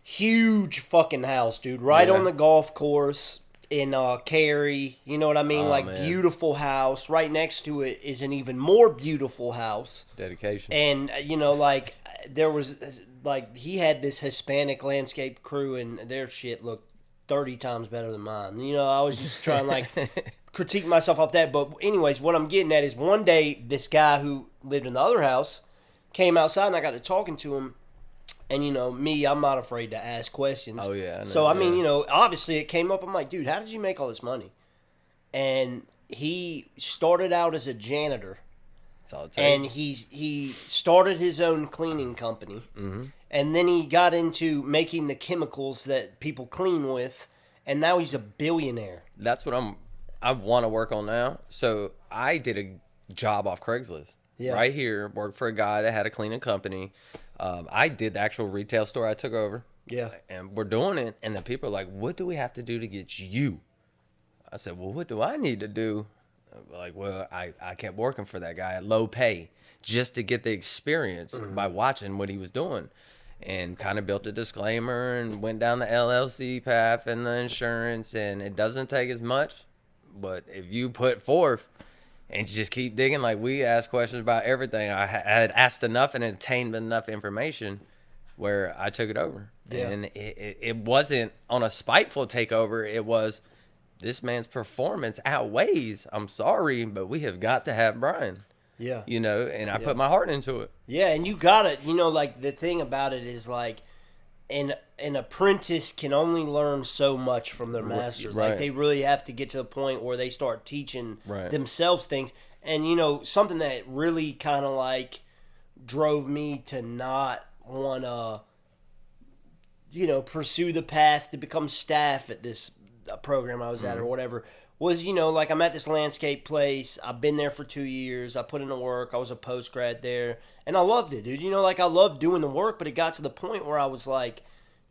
S1: Huge fucking house, dude. Right on the golf course. In Cary, you know what I mean? Beautiful house. Right next to it is an even more beautiful house.
S2: Dedication.
S1: And, you know, like, there was, like, he had this Hispanic landscape crew, and their shit looked 30 times better than mine. You know, I was just trying, like, critique myself off that. But anyways, what I'm getting at is one day, this guy who lived in the other house came outside, and I got to talking to him. And, you know, me, I'm not afraid to ask questions.
S2: Oh, yeah. I know,
S1: so, I mean, you know, obviously it came up. I'm like, dude, how did you make all this money? And he started out as a janitor.
S2: That's all it takes.
S1: And he started his own cleaning company. Mm-hmm. And then he got into making the chemicals that people clean with. And now he's a billionaire.
S2: That's what I want to work on now. So, I did a job off Craigslist. Yeah. Right here. Worked for a guy that had a cleaning company. I did the actual retail store I took over.
S1: Yeah.
S2: And we're doing it. And the people are like, what do we have to do to get you? I said, well, what do I need to do? Like, well, I kept working for that guy at low pay just to get the experience by watching what he was doing, and kind of built a disclaimer and went down the LLC path and the insurance. And it doesn't take as much, but if you put forth and just keep digging, like we asked questions about everything. I had asked enough and attained enough information where I took it over. Yeah. And it wasn't on a spiteful takeover. It was, this man's performance outweighs. I'm sorry, but we have got to have Brian.
S1: Yeah.
S2: You know, and I put my heart into it.
S1: Yeah, and you got it. You know, like the thing about it is like an apprentice can only learn so much from their master.
S2: Right.
S1: Like they really have to get to the point where they start teaching
S2: right.
S1: themselves things. And you know, something that really kind of like drove me to not want to, you know, pursue the path to become staff at this program I was at or whatever was, you know, like I'm at this landscape place. I've been there for 2 years. I put in the work. I was a post grad there, and I loved it, dude. You know, like I loved doing the work, but it got to the point where I was like,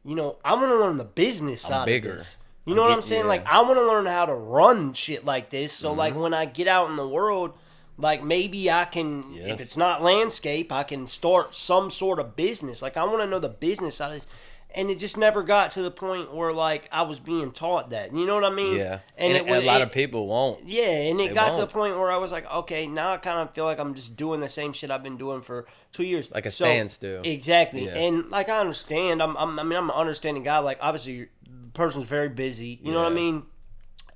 S1: you know, I want to learn the business side of this. You know what I'm saying? Yeah. Like I want to learn how to run shit like this. So like when I get out in the world, like maybe I can, if it's not landscape, I can start some sort of business. Like I want to know the business side of this. And it just never got to the point where, like, I was being taught that. You know what I mean?
S2: Yeah. And a lot of people won't.
S1: Yeah, and it got to the point where I was like, okay, now I kind of feel like I'm just doing the same shit I've been doing for 2 years.
S2: Like a standstill.
S1: Exactly.
S2: Yeah.
S1: And, like, I understand. I'm an understanding guy. Like, obviously, the person's very busy. You know what I mean?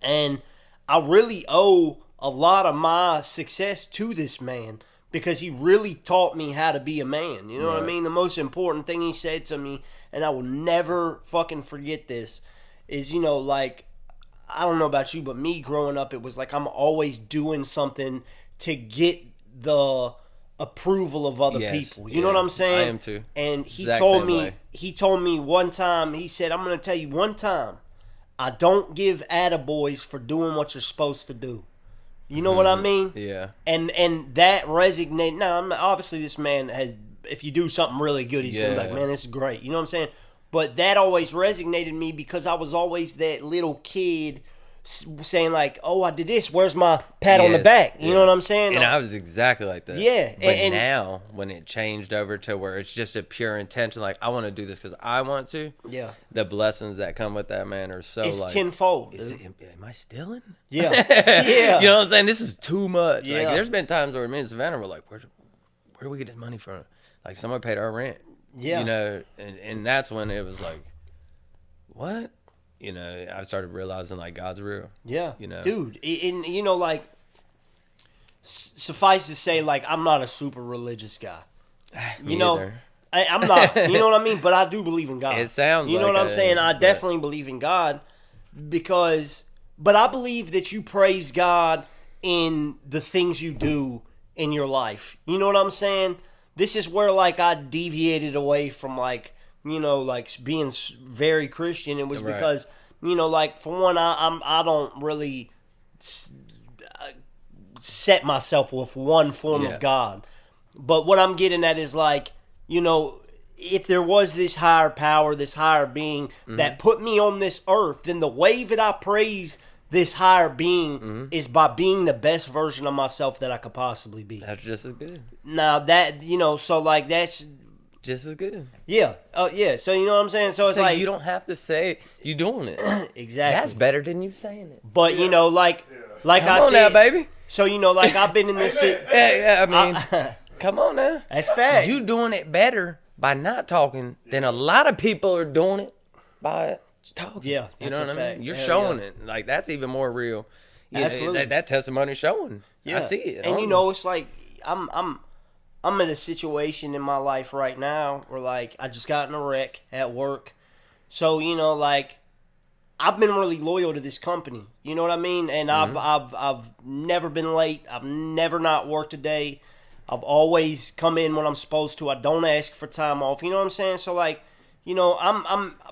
S1: And I really owe a lot of my success to this man, because he really taught me how to be a man. You know what I mean? The most important thing he said to me, and I will never fucking forget this, is, you know, like, I don't know about you, but me growing up, it was like I'm always doing something to get the approval of other people. You know what I'm saying?
S2: I am too.
S1: And he told me one time, he said, I'm going to tell you one time, I don't give attaboys for doing what you're supposed to do. You know what I mean?
S2: Yeah.
S1: And that resonated. Now, obviously, this man has, if you do something really good, he's going to be like, man, this is great. You know what I'm saying? But that always resonated me because I was always that little kid saying like, oh, I did this. Where's my pat on the back? You know what I'm saying?
S2: And I was exactly like that.
S1: Yeah.
S2: But now, when it changed over to where it's just a pure intention, like, I want to do this because I want to.
S1: Yeah.
S2: The blessings that come with that, man, are so,
S1: it's
S2: like...
S1: tenfold.
S2: Am I stealing?
S1: Yeah. Yeah.
S2: You know what I'm saying? This is too much.
S1: Yeah.
S2: Like, there's been times where me and Savannah were like, where do we get this money from? Like, someone paid our rent.
S1: Yeah.
S2: You know, and that's when it was like, what? You know, I started realizing, like, God's real.
S1: Yeah.
S2: You know?
S1: Dude, and you know, like, suffice to say, like, I'm not a super religious guy.
S2: Me either.
S1: I'm not. You know what I mean? But I do believe in God.
S2: It sounds
S1: You know
S2: like
S1: what I'm saying? I definitely believe in God because... But I believe that you praise God in the things you do in your life. You know what I'm saying? This is where, like, I deviated away from, like... You know, like being very Christian. It was because, you know, like for one, I don't really set myself with one form of God. But what I'm getting at is like, you know, if there was this higher power, this higher being that put me on this earth, then the way that I praise this higher being is by being the best version of myself that I could possibly be.
S2: That's just as good.
S1: Now that, you know, so like that's...
S2: Just as good.
S1: Yeah. Oh, yeah. So, you know what I'm saying? So, it's like...
S2: You don't have to say you doing it.
S1: Exactly.
S2: That's better than you saying it.
S1: But, you know, like I said...
S2: Come on now, baby.
S1: So, you know, like, I've been in this...
S2: I mean, come on now.
S1: That's facts.
S2: You doing it better by not talking than a lot of people are doing it by talking.
S1: Yeah.
S2: You know what I mean? You're
S1: Hell
S2: showing it. Like, that's even more real.
S1: Absolutely.
S2: That testimony's showing.
S1: Yeah.
S2: I see it.
S1: And, you know, it's like... I'm in a situation in my life right now where, like, I just got in a wreck at work. So, you know, like, I've been really loyal to this company. You know what I mean? And I've never been late. I've never not worked a day. I've always come in when I'm supposed to. I don't ask for time off. You know what I'm saying? So, like, you know,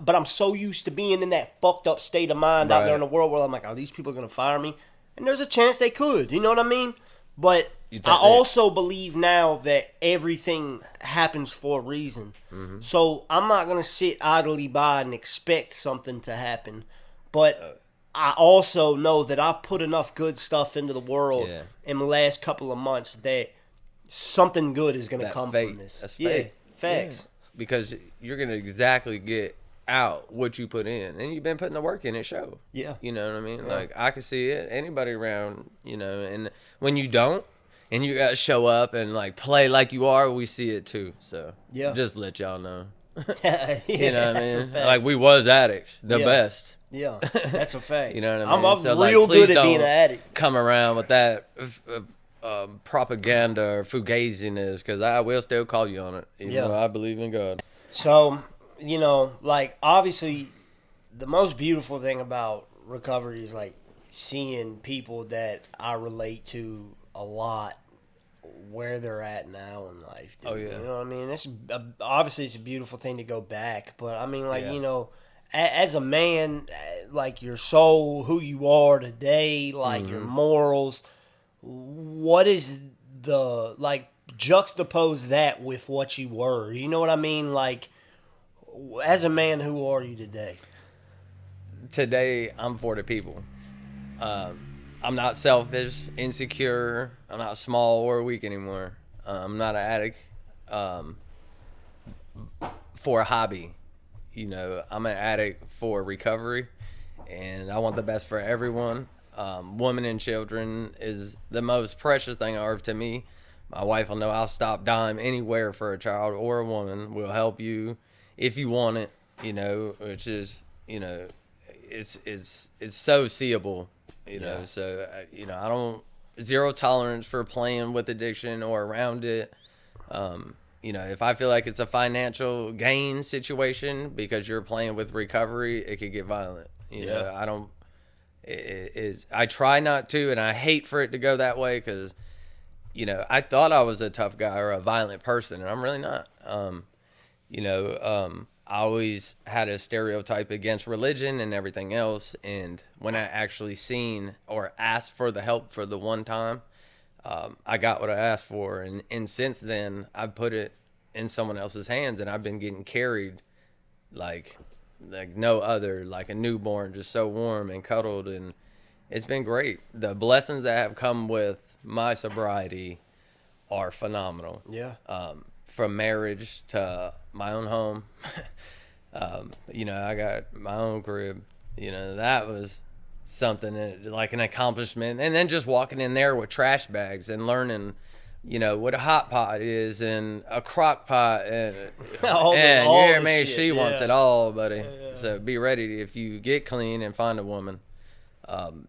S1: but I'm so used to being in that fucked up state of mind out there in the world where I'm like, are these people going to fire me? And there's a chance they could. You know what I mean? But I also believe now that everything happens for a reason. So I'm not going to sit idly by and expect something to happen. But I also know that I put enough good stuff into the world
S2: Yeah.
S1: in the last couple of months that something good is going to come
S2: fate.
S1: from this.
S2: That's
S1: Yeah,
S2: fate.
S1: facts.
S2: Yeah. Because you're gonna exactly get out what you put in, and you've been putting the work in. It show.
S1: Yeah.
S2: You know what I mean?
S1: Yeah.
S2: Like I can see it. Anybody around, you know, and when you don't, and you gotta show up and like play like you are, we see it too. So
S1: Yeah.
S2: just let y'all know.
S1: Yeah,
S2: You know what I
S1: that's a
S2: mean?
S1: fact.
S2: Like we was addicts, the
S1: Yeah.
S2: best.
S1: Yeah, that's a fact.
S2: You know what I mean?
S1: I'm
S2: So, like,
S1: real
S2: please
S1: good at being an
S2: don't
S1: addict.
S2: come around with that propaganda or fugaziness, because I will still call you on it, even
S1: Yeah.
S2: though I believe in God.
S1: So, you know, like, obviously, the most beautiful thing about recovery is, like, seeing people that I relate to a lot where they're at now in life. Dude.
S2: Oh, yeah.
S1: You know what I mean? Obviously, it's a beautiful thing to go back. But, I mean, like,
S2: Yeah.
S1: you know, as a man, like, your soul, who you are today, like, your morals, what is the, like, juxtapose that with what you were. You know what I mean? Like, as a man, who are you today?
S2: Today, I'm for the people. I'm not selfish, insecure. I'm not small or weak anymore. I'm not an addict for a hobby. You know, I'm an addict for recovery, and I want the best for everyone. Women and children is the most precious thing on earth to me. My wife will know I'll stop dime anywhere for a child or a woman. We'll help you if you want it, you know, which is, you know, it's so seeable, you know. So, you know, I don't, zero tolerance for playing with addiction or around it. You know, if I feel like it's a financial gain situation because you're playing with recovery, it could get violent. You know, I don't, I try not to, and I hate for it to go that way because, you know, I thought I was a tough guy or a violent person, and I'm really not. You know, I always had a stereotype against religion and everything else, and when I actually seen or asked for the help for the one time, I got what I asked for, and since then, I've put it in someone else's hands, and I've been getting carried like no other, like a newborn, just so warm and cuddled, and it's been great. The blessings that have come with my sobriety are phenomenal.
S1: Yeah.
S2: From marriage to my own home. You know, I got my own crib. You know, that was something that, like an accomplishment. And then just walking in there with trash bags and learning, you know, what a hot pot is and a crock pot and
S1: All
S2: you hear
S1: the
S2: me,
S1: shit,
S2: she wants
S1: yeah.
S2: it all, buddy.
S1: Yeah.
S2: So be ready if you get clean and find a woman.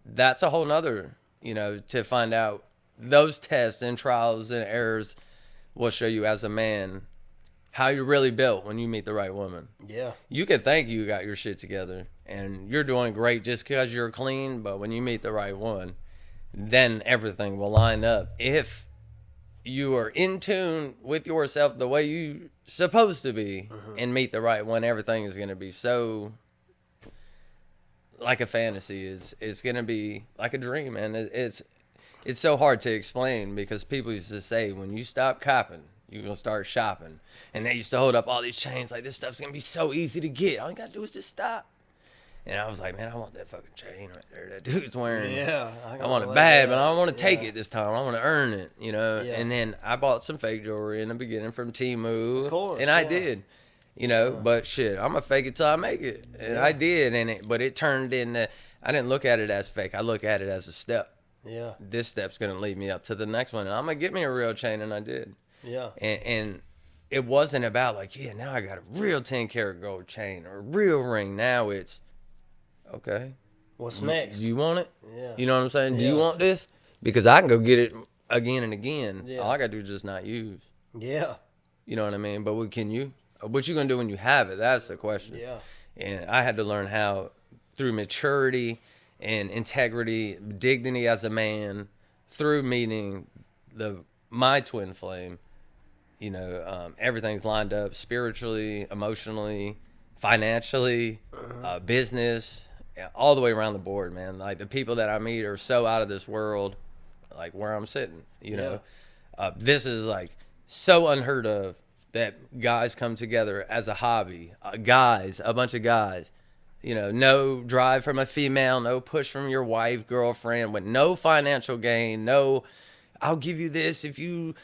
S2: That's a whole nother, you know, to find out. Those tests and trials and errors will show you as a man how you're really built when you meet the right woman.
S1: Yeah.
S2: You could think you got your shit together and you're doing great just because you're clean, but when you meet the right one, then everything will line up. If you are in tune with yourself the way you supposed to be and meet the right one, everything is going to be so like a fantasy. It's going to be like a dream, and it's so hard to explain because people used to say when you stop copping, you're going to start shopping. And they used to hold up all these chains like, this stuff's going to be so easy to get. All you got to do is just stop. And I was like, man, I want that fucking chain right there that dude's wearing.
S1: Yeah.
S2: I want it bad, but I don't want to take it this time. I want to earn it, you know.
S1: Yeah.
S2: And then I bought some fake jewelry in the beginning from Temu.
S1: Of course,
S2: and I
S1: yeah.
S2: did, you know. But shit, I'm going to fake it till I make it. And I did, but it turned into, I didn't look at it as fake. I look at it as a step.
S1: Yeah.
S2: This step's going to lead me up to the next one. And I'm going to get me a real chain, and I did.
S1: Yeah.
S2: And it wasn't about like, yeah, now I got a real 10-karat gold chain or a real ring. Now it's, okay.
S1: What's next?
S2: Do you want it?
S1: Yeah.
S2: You know what I'm saying? Do
S1: Yeah.
S2: you want this? Because I can go get it again and again.
S1: Yeah.
S2: All I got to do is just not use.
S1: Yeah.
S2: You know what I mean? But what can you? What you going to do when you have it? That's the question.
S1: Yeah.
S2: And I had to learn how, through maturity and integrity, dignity as a man, through meeting my twin flame, you know, everything's lined up spiritually, emotionally, financially, business, all the way around the board, man. Like the people that I meet are so out of this world, like where I'm sitting, you know. This is like so unheard of that guys come together as a hobby, a bunch of guys, no drive from a female, no push from your wife, girlfriend, with no financial gain, no, I'll give you this if you,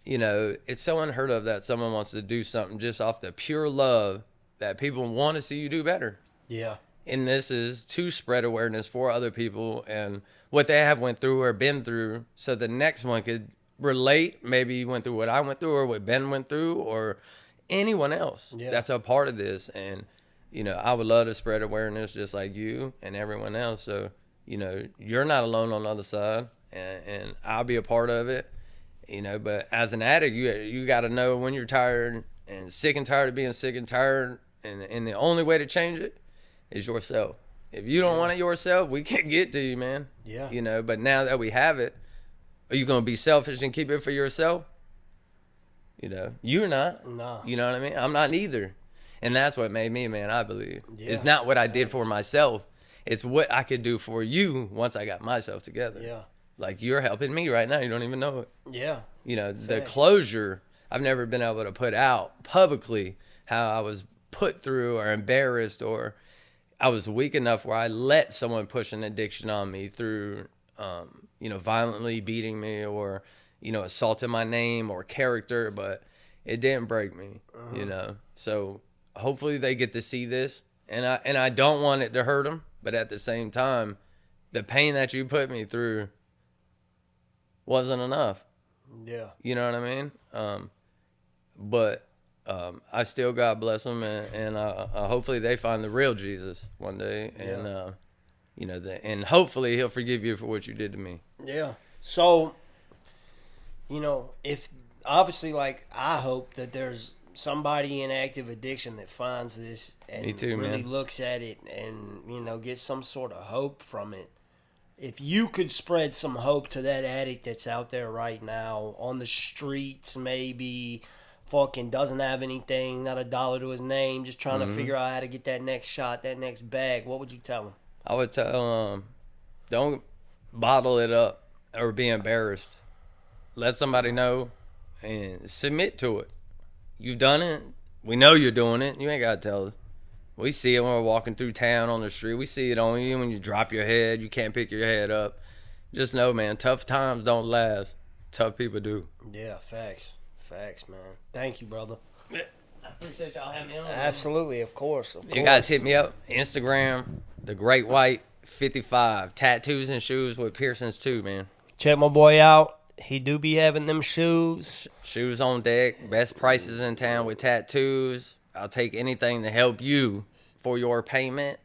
S2: it's so unheard of that someone wants to do something just off the pure love that people want to see you do better.
S1: Yeah.
S2: And this is to spread awareness for other people and what they have went through or been through, so the next one could relate. Maybe you went through what I went through or what Ben went through or anyone else that's a part of this. And, I would love to spread awareness just like you and everyone else. So, you're not alone on the other side, and I'll be a part of it, but as an addict, you got to know when you're tired and sick and tired of being sick and tired. And the only way to change it is yourself. If you don't want it yourself, we can't get to you, man.
S1: Yeah.
S2: But now that we have it, are you going to be selfish and keep it for yourself? You're not.
S1: No.
S2: You know what I mean? I'm not either. And that's what made me, man, I believe. Yeah. It's not what I did for myself. It's what I could do for you once I got myself together.
S1: Yeah.
S2: Like, you're helping me right now. You don't even know it.
S1: Yeah.
S2: The closure, I've never been able to put out publicly how I was put through or embarrassed, or I was weak enough where I let someone push an addiction on me through, violently beating me or, assaulting my name or character, but it didn't break me, So hopefully they get to see this, and I don't want it to hurt them, but at the same time, the pain that you put me through wasn't enough.
S1: Yeah.
S2: You know what I mean? But I still, God bless them, and hopefully they find the real Jesus one day, and and hopefully He'll forgive you for what you did to me.
S1: Yeah. So, if obviously, like, I hope that there's somebody in active addiction that finds this and
S2: Me too,
S1: really
S2: man.
S1: looks at it and gets some sort of hope from it. If you could spread some hope to that addict that's out there right now on the streets, maybe fucking doesn't have anything, not a dollar to his name, just trying to figure out how to get that next shot, that next bag, what would you tell him?
S2: I would tell don't bottle it up or be embarrassed. Let somebody know and submit to it. You've done it. We know you're doing it. You ain't got to tell us. We see it when we're walking through town on the street. We see it on you when you drop your head. You can't pick your head up. Just know, man, tough times don't last. Tough people do.
S1: Yeah, facts. Facts, man. Thank you, brother.
S2: I appreciate y'all having me on.
S1: Absolutely, of course.
S2: You guys hit me up. Instagram, The Great White 55. Tattoos and shoes with piercings too, man.
S1: Check my boy out. He do be having them shoes.
S2: Shoes on deck. Best prices in town with tattoos. I'll take anything to help you for your payment.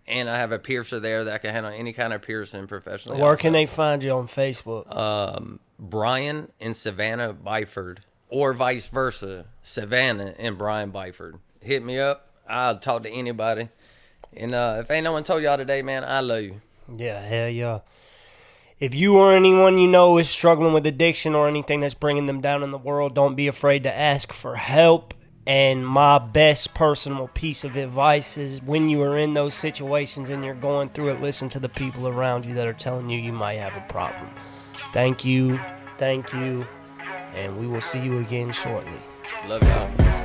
S2: And I have a piercer there that can handle any kind of piercing professionally.
S1: Where can they find you on Facebook?
S2: Brian in Savannah, Byford. Or vice versa. Savannah and Brian, Byford. Hit me up. I'll talk to anybody. And if ain't no one told y'all today, man, I love you.
S1: Yeah, hell yeah. If you or anyone you know is struggling with addiction or anything that's bringing them down in the world, don't be afraid to ask for help. And my best personal piece of advice is when you are in those situations and you're going through it, listen to the people around you that are telling you might have a problem. Thank you. And we will see you again shortly.
S2: Love y'all.